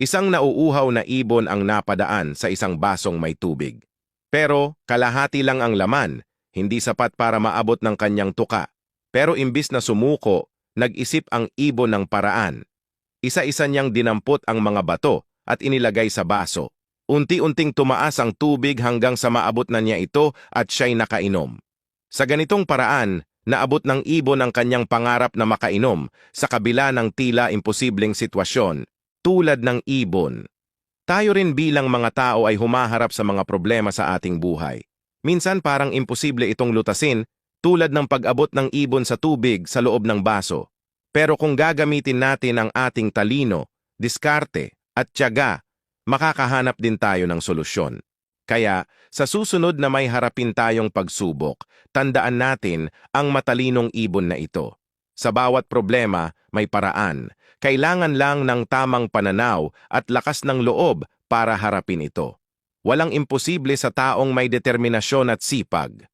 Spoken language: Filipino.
Isang nauuhaw na ibon ang napadaan sa isang basong may tubig. Pero kalahati lang ang laman, hindi sapat para maabot ng kanyang tuka. Pero imbis na sumuko, nag-isip ang ibon ng paraan. Isa-isa niyang dinampot ang mga bato at inilagay sa baso. Unti-unting tumaas ang tubig hanggang sa maabot na niya ito at siya'y nakainom. Sa ganitong paraan, naabot ng ibon ang kanyang pangarap na makainom sa kabila ng tila imposibleng sitwasyon, tulad ng ibon. Tayo rin bilang mga tao ay humaharap sa mga problema sa ating buhay. Minsan parang imposible itong lutasin, tulad ng pag-abot ng ibon sa tubig sa loob ng baso. Pero kung gagamitin natin ang ating talino, diskarte, at tiyaga, makakahanap din tayo ng solusyon. Kaya, sa susunod na may harapin tayong pagsubok, tandaan natin ang matalinong ibon na ito. Sa bawat problema, may paraan. Kailangan lang ng tamang pananaw at lakas ng loob para harapin ito. Walang imposible sa taong may determinasyon at sipag.